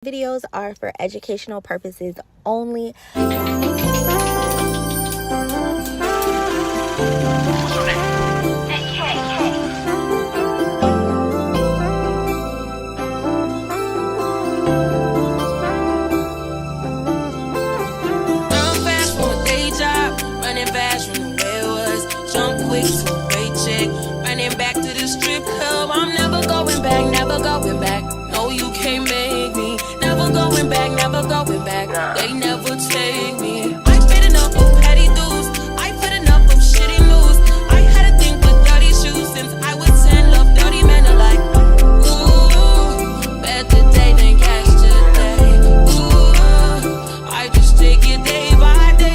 Videos are for educational purposes only. Quick to a paycheck, running back to the strip club. I'm never going back, never going back. No, you can't make me. Never going back, never going back. They never take me. I paid enough of petty dues. I put enough of shitty news. I had a thing for dirty shoes since I was 10. Love dirty men alike. Ooh, better day than yesterday. Ooh, I just take it day by day.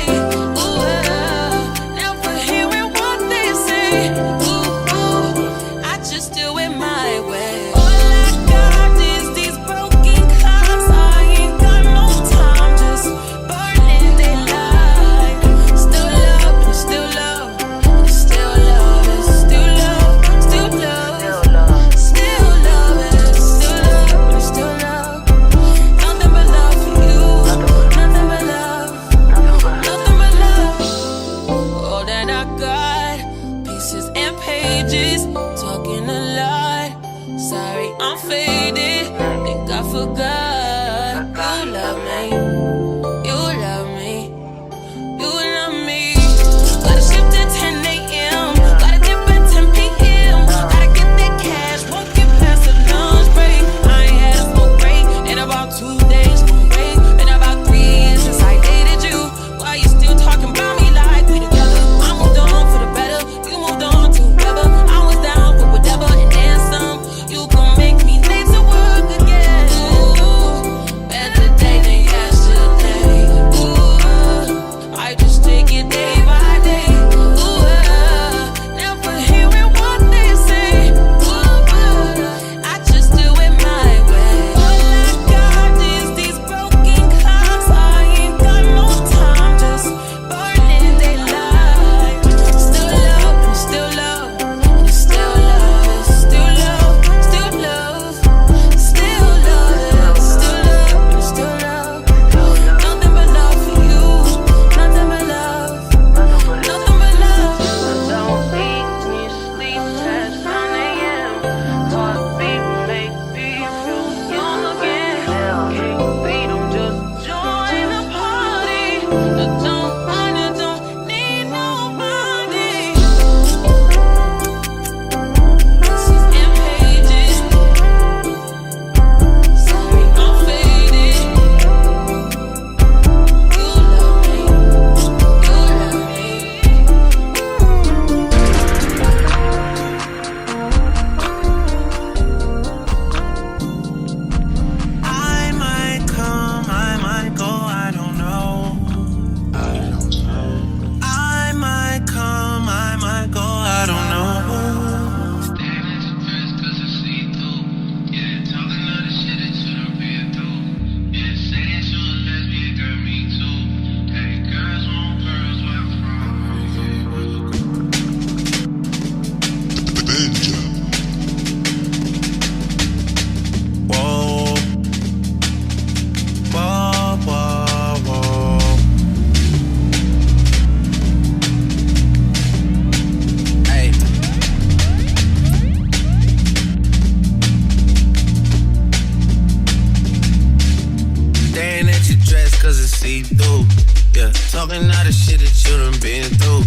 Talking all the shit that you done been through.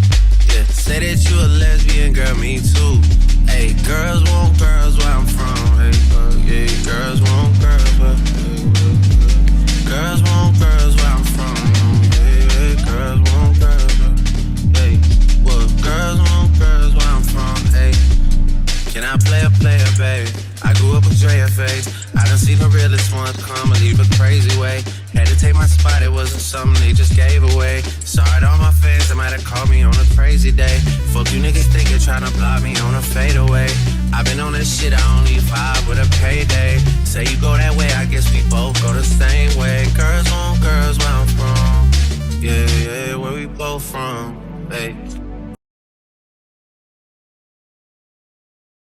Yeah, say that you a lesbian, girl, me too. Hey, girls want girls where I'm from. Hey, yeah, girls want girls where. Girls want girls where I'm from. Hey, girls want girls where. Hey, well, girls want girls where I'm from. Hey, can I play a player, baby? I grew up with Drea face. I done seen the realest ones come and leave a crazy way. Had to take my spot, it wasn't something they just gave away. Sorry to all my fans that might have called me on a crazy day. Fuck you niggas think you're trying to block me on a fadeaway. I've been on this shit, I only vibe with a payday. Say you go that way, I guess we both go the same way. Girls want girls where I'm from. Yeah, yeah, where we both from. Hey.